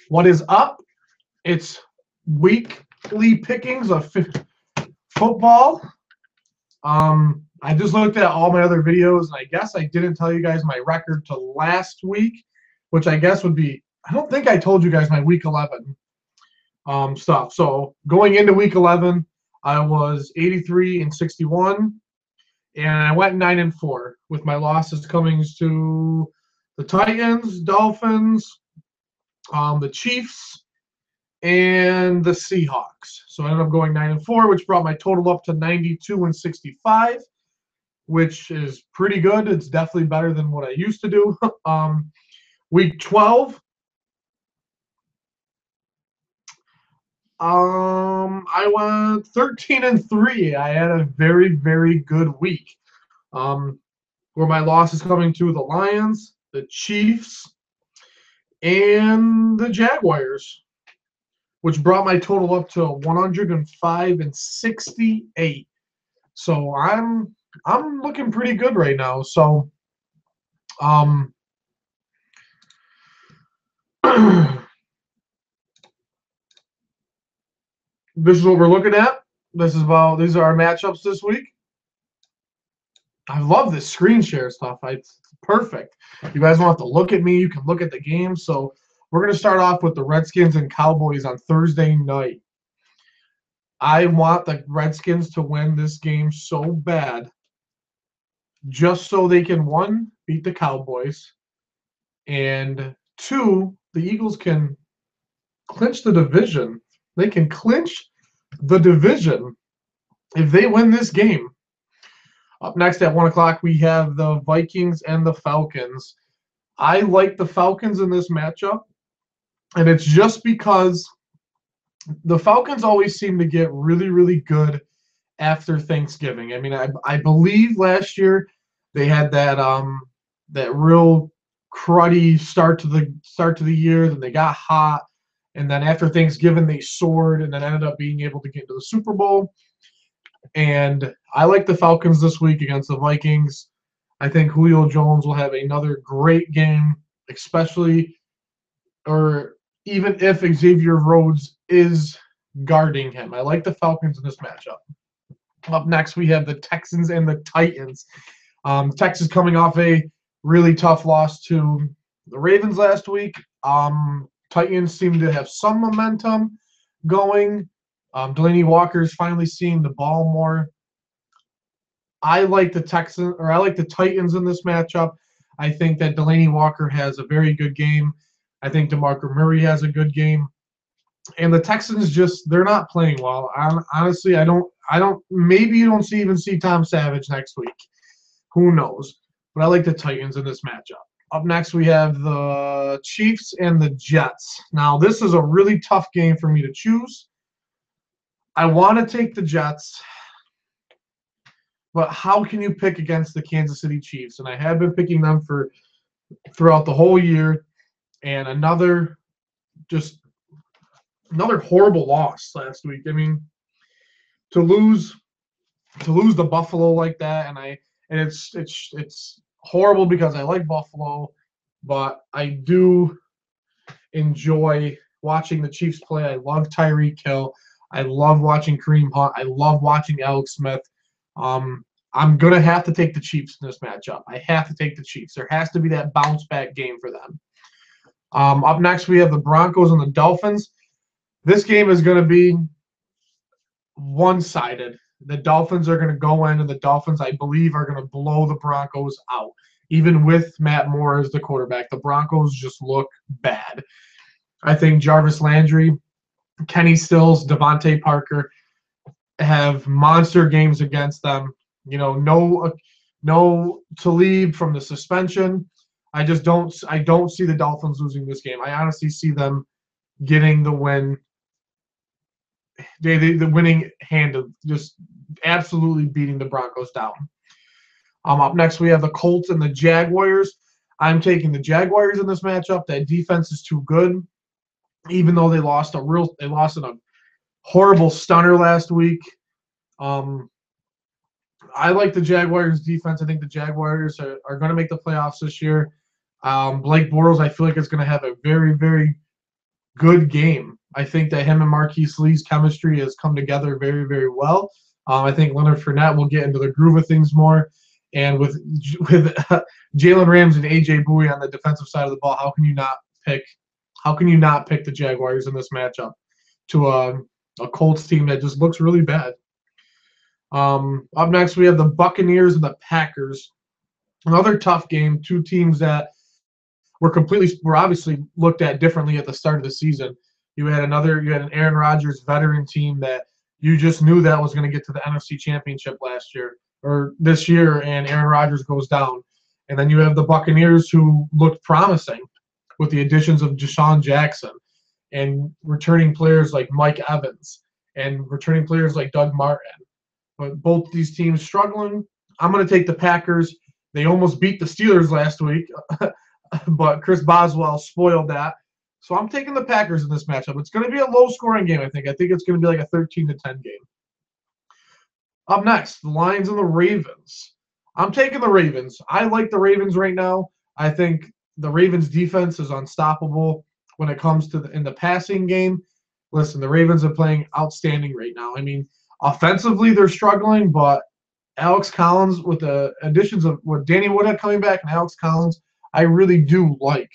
What is up? It's weekly pickings of football. I just looked at all my other videos, and I guess I didn't tell you guys my record to last week, which I guess would be, I don't think I told you guys my week 11 stuff. So going into week 11, I was 83-61, and I went 9-4 with my losses coming to the Titans, Dolphins, the Chiefs, and the Seahawks. So I ended up going 9-4, which brought my total up to 92-65, which is pretty good. It's definitely better than what I used to do. Week 12, I went 13-3. I had a very, very good week. Where my loss is coming to the Lions, the Chiefs, and the Jaguars, which brought my total up to 105-68. So I'm looking pretty good right now. So this is what we're looking at. These are our matchups this week. I love this screen share stuff. It's perfect. You guys don't have to look at me. You can look at the game. So we're going to start off with the Redskins and Cowboys on Thursday night. I want the Redskins to win this game so bad, just so they can, one, beat the Cowboys, and two, the Eagles can clinch the division. They can clinch the division if they win this game. Up next at 1 o'clock, we have the Vikings and the Falcons. I like the Falcons in this matchup, and it's just because the Falcons always seem to get really, really good after Thanksgiving. I mean, I believe last year they had that real cruddy start to the year. Then they got hot, and then after Thanksgiving they soared, and then ended up being able to get into the Super Bowl. And I like the Falcons this week against the Vikings. I think Julio Jones will have another great game, especially or even if Xavier Rhodes is guarding him. I like the Falcons in this matchup. Up next, we have the Texans and the Titans. Texas coming off a really tough loss to the Ravens last week. Titans seem to have some momentum going. Delaney Walker's finally seeing the ball more. I like the Titans in this matchup. I think that Delaney Walker has a very good game. I think DeMarco Murray has a good game. And the Texans they're not playing well. Honestly, I don't maybe you don't even see Tom Savage next week. Who knows? But I like the Titans in this matchup. Up next, we have the Chiefs and the Jets. Now, this is a really tough game for me to choose. I want to take the Jets, but how can you pick against the Kansas City Chiefs? And I have been picking them throughout the whole year, and another horrible loss last week. I mean, to lose the Buffalo like that, and it's horrible because I like Buffalo, but I do enjoy watching the Chiefs play. I love Tyreek Hill. I love watching Kareem Hunt. I love watching Alex Smith. I'm going to have to take the Chiefs in this matchup. I have to take the Chiefs. There has to be that bounce-back game for them. Up next, we have the Broncos and the Dolphins. This game is going to be one-sided. The Dolphins are going to go in, and the Dolphins, I believe, are going to blow the Broncos out. Even with Matt Moore as the quarterback, the Broncos just look bad. I think Jarvis Landry, Kenny Stills, Devontae Parker have monster games against them. You know, no Talib from the suspension. I don't see the Dolphins losing this game. I honestly see them getting the win. The winning hand of just absolutely beating the Broncos down. Up next, we have the Colts and the Jaguars. I'm taking the Jaguars in this matchup. That defense is too good, even though they lost in a horrible stunner last week. I like the Jaguars defense. I think the Jaguars are going to make the playoffs this year. Blake Bortles, I feel like, is going to have a very, very good game. I think that him and Marquise Lee's chemistry has come together very, very well. I think Leonard Fournette will get into the groove of things more. And with Jalen Ramsey and AJ Bouye on the defensive side of the ball, how can you not pick? How can you not pick the Jaguars in this matchup to a Colts team that just looks really bad? Up next, we have the Buccaneers and the Packers. Another tough game. Two teams that were obviously looked at differently at the start of the season. You had an Aaron Rodgers veteran team that you just knew that was going to get to the NFC Championship last year or this year, and Aaron Rodgers goes down. And then you have the Buccaneers who looked promising with the additions of Deshaun Jackson and returning players like Mike Evans and returning players like Doug Martin. But both these teams struggling. I'm going to take the Packers. They almost beat the Steelers last week, but Chris Boswell spoiled that. So I'm taking the Packers in this matchup. It's going to be a low-scoring game, I think. I think it's going to be like a 13-10 game. Up next, the Lions and the Ravens. I'm taking the Ravens. I like the Ravens right now. I think the Ravens' defense is unstoppable when it comes to in the passing game. Listen, the Ravens are playing outstanding right now. I mean, offensively, they're struggling, but Alex Collins, with the additions of with Danny Woodhead coming back and Alex Collins, I really do like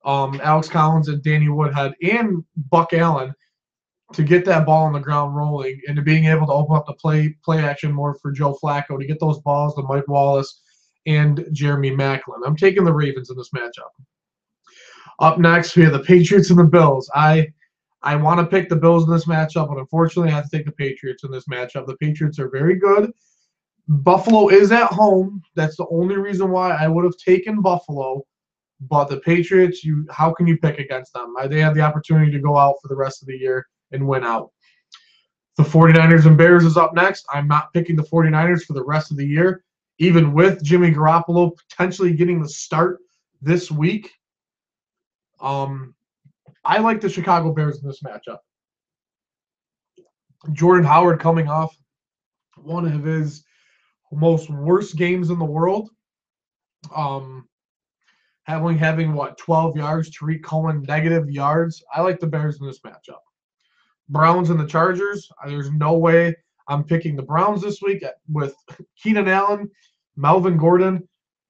Alex Collins and Danny Woodhead and Buck Allen to get that ball on the ground rolling and to being able to open up the play action more for Joe Flacco to get those balls to Mike Wallace and Jeremy Maclin. I'm taking the Ravens in this matchup. Up next, we have the Patriots and the Bills. I want to pick the Bills in this matchup, but unfortunately I have to take the Patriots in this matchup. The Patriots are very good. Buffalo is at home. That's the only reason why I would have taken Buffalo. But the Patriots, how can you pick against them? They have the opportunity to go out for the rest of the year and win out. The 49ers and Bears is up next. I'm not picking the 49ers for the rest of the year, even with Jimmy Garoppolo potentially getting the start this week. I like the Chicago Bears in this matchup. Jordan Howard coming off one of his most worst games in the world. Having 12 yards, Tariq Cohen negative yards. I like the Bears in this matchup. Browns and the Chargers. There's no way I'm picking the Browns this week with Keenan Allen, Melvin Gordon,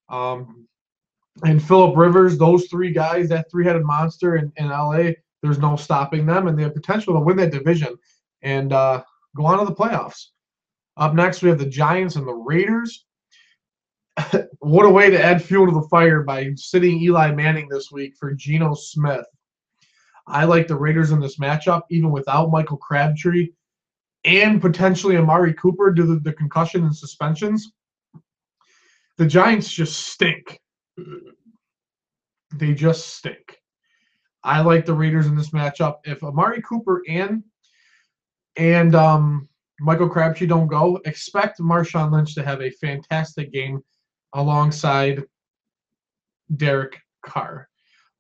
and Phillip Rivers. Those three guys, that three-headed monster in LA, there's no stopping them, and they have potential to win that division and go on to the playoffs. Up next, we have the Giants and the Raiders. What a way to add fuel to the fire by sitting Eli Manning this week for Geno Smith. I like the Raiders in this matchup, even without Michael Crabtree and potentially Amari Cooper due to the concussion and suspensions. The Giants just stink. They just stink. I like the Raiders in this matchup. If Amari Cooper and Michael Crabtree don't go, expect Marshawn Lynch to have a fantastic game alongside Derek Carr.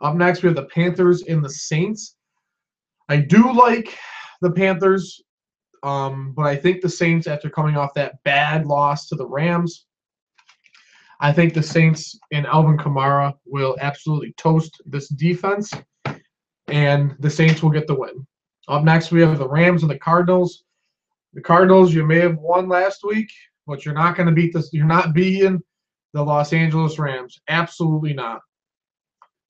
Up next, we have the Panthers and the Saints. I do like the Panthers, but I think the Saints, after coming off that bad loss to the Rams, I think the Saints and Alvin Kamara will absolutely toast this defense, and the Saints will get the win. Up next, we have the Rams and the Cardinals. The Cardinals, you may have won last week, but you're not going to beat this. You're not beating the Los Angeles Rams. Absolutely not.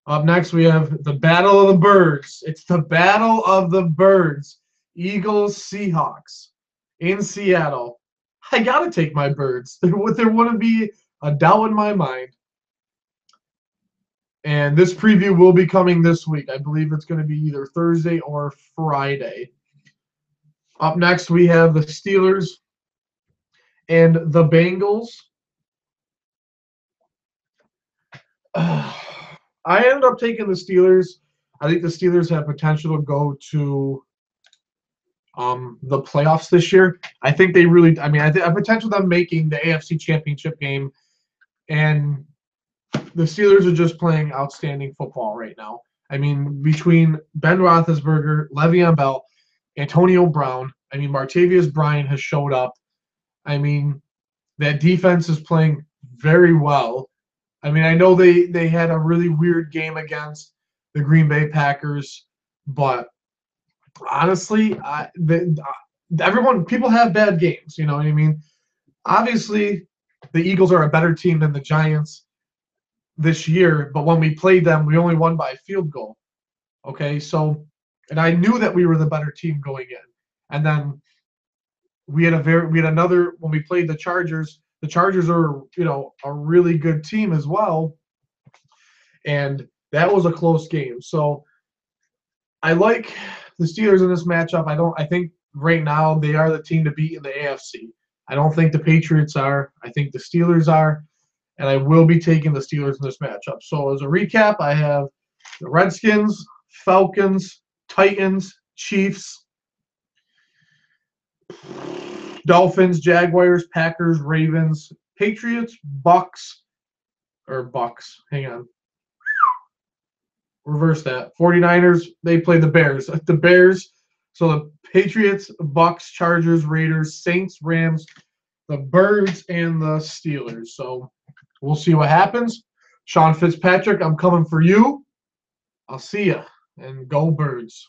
Up next, we have the Battle of the Birds. It's the Battle of the Birds. Eagles, Seahawks in Seattle. I got to take my Birds. There wouldn't be a doubt in my mind. And this preview will be coming this week. I believe it's going to be either Thursday or Friday. Up next, we have the Steelers and the Bengals. I ended up taking the Steelers. I think the Steelers have potential to go to the playoffs this year. I think they really – I have potential them making the AFC Championship game. And the Steelers are just playing outstanding football right now. I mean, between Ben Roethlisberger, Le'Veon Bell, Antonio Brown, Martavius Bryant has showed up. That defense is playing very well. I know they had a really weird game against the Green Bay Packers. But honestly, people have bad games. You know what I mean? Obviously, the Eagles are a better team than the Giants this year, but when we played them, we only won by a field goal. Okay, so, and I knew that we were the better team going in, and then we had another when we played the Chargers. The Chargers are a really good team as well, and that was a close game. So I like the Steelers in this matchup. I think right now they are the team to beat in the AFC. I don't think the Patriots are. I think the Steelers are, and I will be taking the Steelers in this matchup. So as a recap, I have the Redskins, Falcons, Titans, Chiefs, Dolphins, Jaguars, Packers, Ravens, Patriots, Bucks. Hang on. Reverse that. 49ers, they play the Bears. The Bears, so the Patriots, Bucks, Chargers, Raiders, Saints, Rams, the Birds, and the Steelers. So we'll see what happens. Sean Fitzpatrick, I'm coming for you. I'll see ya, and go Birds.